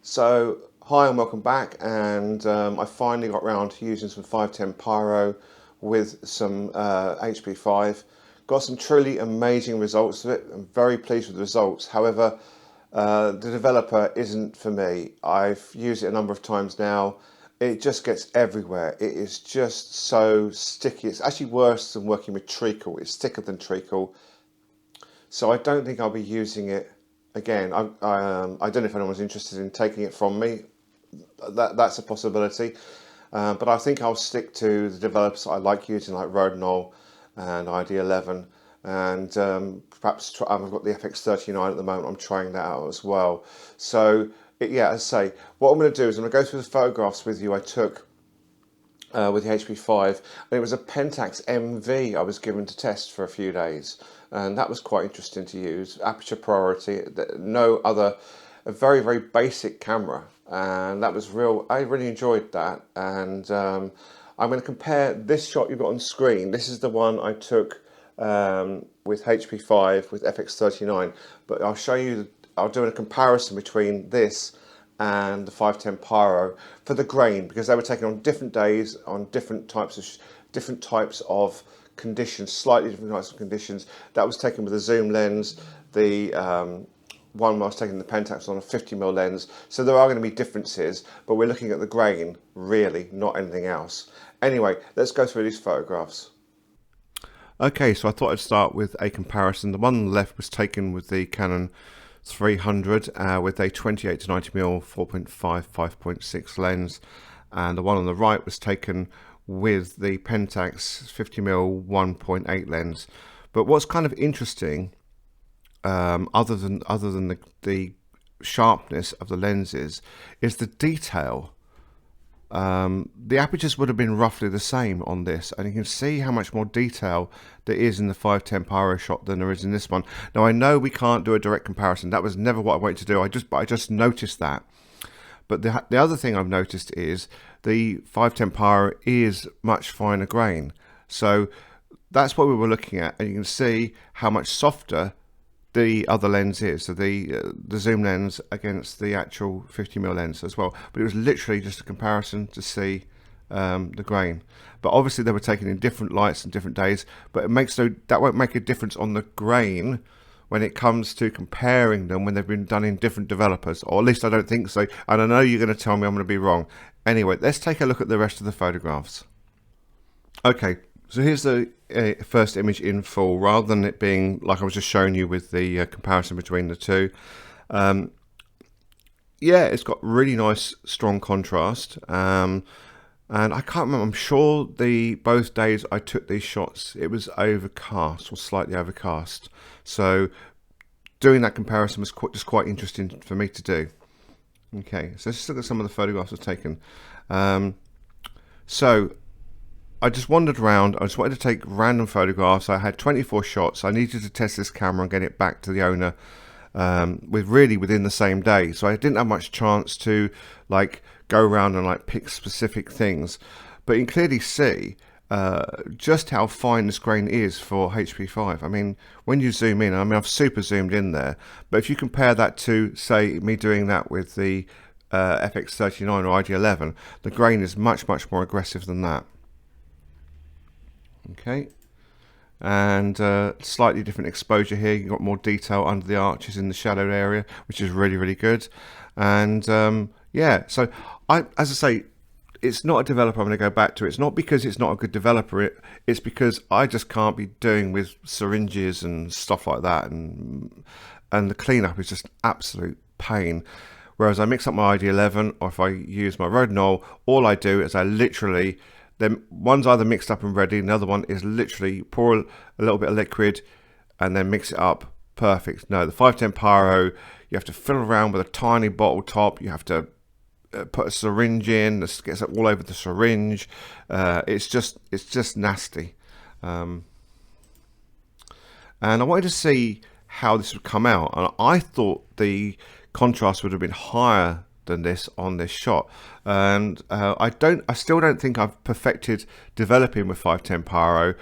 So, hi and welcome back, and I finally got around to using some 510 Pyro with some HP5. Got some truly amazing results of it. I'm very pleased with the results. However, the developer isn't for me. I've used it a number of times now. It just gets everywhere. It is just so sticky. It's actually worse than working with treacle. It's thicker than treacle. So I don't think I'll be using it again. I don't know if anyone's interested in taking it from me. That's a possibility. But I think I'll stick to the developers I like using, like Rodinol and ID11. And perhaps I've got the FX39 at the moment. I'm trying that out as well. So yeah, as I say, what I'm going to do is I'm going to go through the photographs with you I took with the HP5, and it was a Pentax MV I was given to test for a few days, and that was quite interesting to use. Aperture priority, no other, a very basic camera, and that was real. I really enjoyed that, and I'm going to compare this shot you've got on screen. This is the one I took with HP5 with FX39, but I'll show you. I'll do a comparison between this and the 510 Pyro for the grain, because they were taken on different days on different types of conditions, slightly different types of conditions. That was taken with a zoom lens. The one I was taking the Pentax on a 50mm lens, so there are going to be differences, but we're looking at the grain really, not anything else. Anyway, let's go through these photographs. Okay, so I thought I'd start with a comparison. The one on the left was taken with the Canon 300 with a 28 to 90mm 4.5 5.6 lens, and the one on the right was taken with the Pentax 50mm 1.8 lens. But what's kind of interesting, other than the sharpness of the lenses, is the detail. The apertures would have been roughly the same on this, and you can see how much more detail there is in the 510 Pyro shot than there is in this one. Now I know we can't do a direct comparison. That was never what I wanted to do. I just noticed that. But the other thing I've noticed is the 510 Pyro is much finer grain. So that's what we were looking at, and you can see how much softer the other lens is, so the zoom lens against the actual 50mm lens as well. But it was literally just a comparison to see the grain. But obviously they were taken in different lights and different days, but that won't make a difference on the grain when it comes to comparing them when they've been done in different developers, or at least I don't think so. And I know you're going to tell me I'm going to be wrong. Anyway, let's take a look at the rest of the photographs. Okay, so here's the first image in full, rather than it being like I was just showing you with the comparison between the two. Yeah, it's got really nice strong contrast, and I can't remember, I'm sure both days I took these shots it was overcast or slightly overcast, so doing that comparison was just quite interesting for me to do. Okay, so let's just look at some of the photographs I've taken. So I just wandered around. I just wanted to take random photographs. I had 24 shots. I needed to test this camera and get it back to the owner within the same day. So I didn't have much chance to go around and pick specific things. But you can clearly see just how fine this grain is for HP5. I mean, when you zoom in, I mean, I've super zoomed in there. But if you compare that to, say, me doing that with the FX39 or ID11, the grain is much more aggressive than that. Okay, and slightly different exposure here. You've got more detail under the arches in the shadowed area, which is really good. And yeah, so as I say, it's not a developer I'm going to go back to. It's not because it's not a good developer. It's because I just can't be doing with syringes and stuff like that, and the cleanup is just absolute pain. Whereas I mix up my ID11, or if I use my Rodinol, all I do is I literally, then one's either mixed up and ready, and the other one is literally pour a little bit of liquid and then mix it up. Perfect. No, the 510 Pyro, you have to fiddle around with a tiny bottle top. You have to put a syringe in. This gets all over the syringe. It's just nasty. And I wanted to see how this would come out, and I thought the contrast would have been higher than this on this shot, and I still don't think I've perfected developing with 510 Pyro.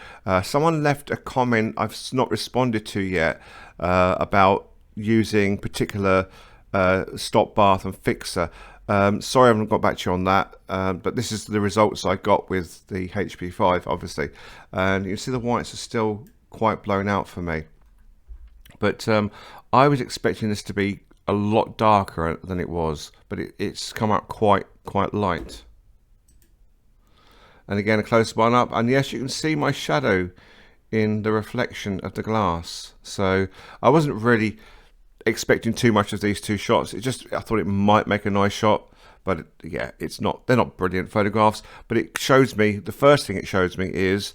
Someone left a comment I've not responded to yet about using particular stop bath and fixer. Sorry I haven't got back to you on that, but this is the results I got with the HP5, obviously. And you can see the whites are still quite blown out for me. But I was expecting this to be a lot darker than it was, but it's come out quite light. And again, a close one up, and yes, you can see my shadow in the reflection of the glass. So I wasn't really expecting too much of these two shots. I thought it might make a nice shot, but yeah, they're not brilliant photographs, but it shows me, the first thing it shows me is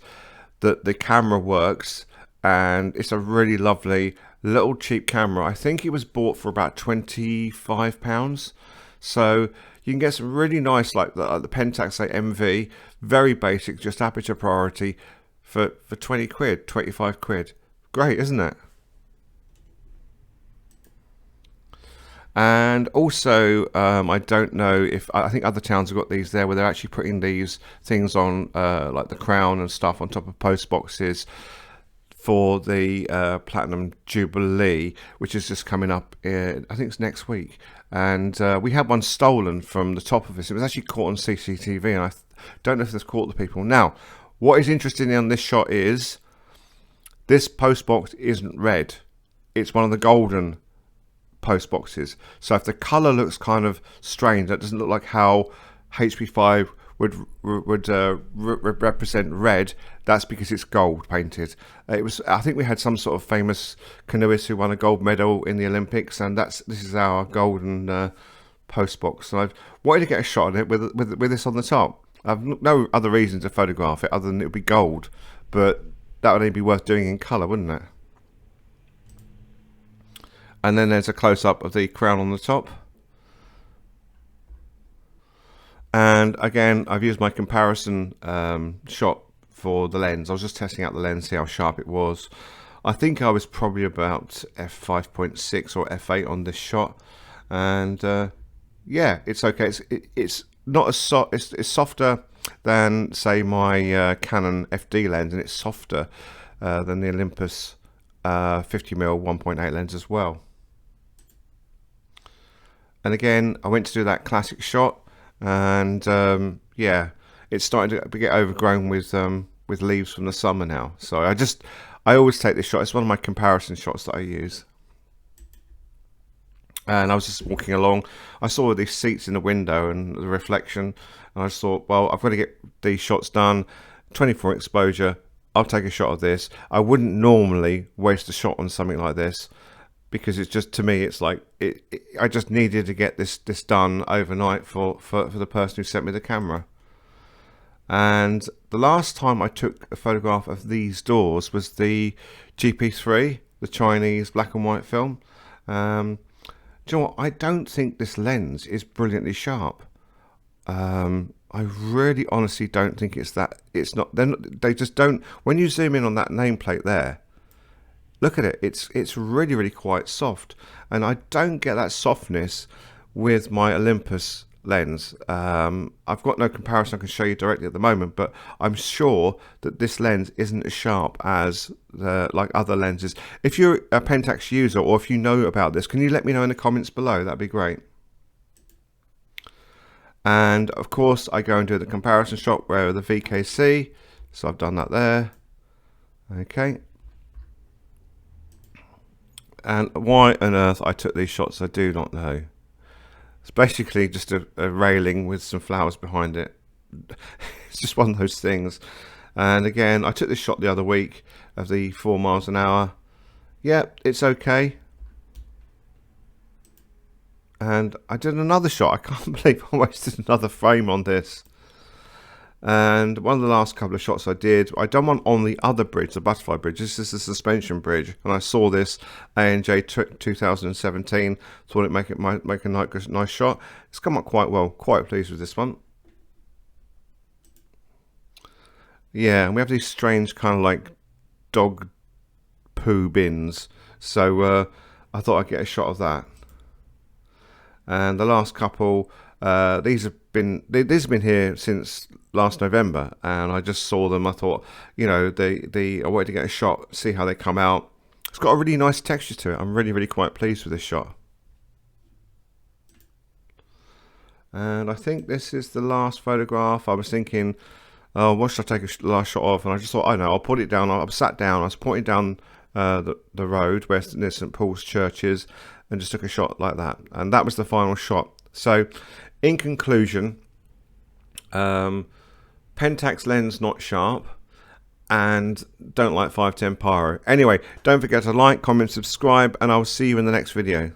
that the camera works, and it's a really lovely little cheap camera. I think it was bought for about £25, so you can get some really nice, like the Pentax MV, very basic, just aperture priority, for 20 quid, 25 quid. Great, isn't it? And also, I don't know if, I think other towns have got these there, where they're actually putting these things on, like the crown and stuff, on top of post boxes for the Platinum Jubilee, which is just coming up, I think it's next week. And we had one stolen from the top of this. It was actually caught on CCTV, and I don't know if this caught the people. Now, what is interesting on this shot is this post box isn't red. It's one of the golden post boxes. So if the color looks kind of strange, that doesn't look like how HP5 would represent red, that's because it's gold painted. I think we had some sort of famous canoeist who won a gold medal in the Olympics, and this is our golden post box. And I've wanted to get a shot of it with this on the top. I've no other reason to photograph it other than it would be gold, but that would only be worth doing in color, wouldn't it? And then there's a close-up of the crown on the top. And again, I've used my comparison shot for the lens. I was just testing out the lens, see how sharp it was. I think I was probably about f5.6 or f8 on this shot. And yeah, it's okay. It's not as soft. It's softer than, say, my Canon FD lens, and it's softer than the Olympus 50mm 1.8 lens as well. And again, I went to do that classic shot, and yeah, it's starting to get overgrown with leaves from the summer now. So I always take this shot. It's one of my comparison shots that I use. And I was just walking along. I saw these seats in the window and the reflection, and I just thought, well, I've got to get these shots done. 24 exposure. I'll take a shot of this. I wouldn't normally waste a shot on something like this, because it's just, to me, it's like I just needed to get this done overnight for the person who sent me the camera. And the last time I took a photograph of these doors was the GP3, the Chinese black and white film. Do you know what? I don't think this lens is brilliantly sharp. I really honestly don't think it's that. It's not. They just don't. When you zoom in on that nameplate there, look at it. It's really quite soft, and I don't get that softness with my Olympus lens. I've got no comparison I can show you directly at the moment, but I'm sure that this lens isn't as sharp as like other lenses. If you're a Pentax user, or if you know about this, can you let me know in the comments below? That'd be great. And of course, I go and do the comparison shot where the VKC. So I've done that there. Okay. And why on earth I took these shots, I do not know. It's basically just a railing with some flowers behind it. It's just one of those things. And again, I took this shot the other week of the 4 miles an hour. Yep, it's okay. And I did another shot. I can't believe I wasted another frame on this. And one of the last couple of shots I done one on the other bridge, the butterfly bridge. This is the suspension bridge, and I saw this ANJ 2017. Thought it'd make a nice shot. It's come up quite well. Quite pleased with this one. Yeah, and we have these strange kind of like dog poo bins. So I thought I'd get a shot of that. And the last couple, these have been here since last November, and I just saw them. I thought, you know, I wanted to get a shot, see how they come out. It's got a really nice texture to it. I'm really quite pleased with this shot. And I think this is the last photograph. I was thinking, oh, what should I take a last shot of? And I just thought, I know, I'll put it down. I sat down, I was pointing down the road where near St Paul's Church is, and just took a shot like that. And that was the final shot. So, in conclusion, Pentax lens not sharp, and don't like 510 Pyro. Anyway, don't forget to like, comment, subscribe, and I'll see you in the next video.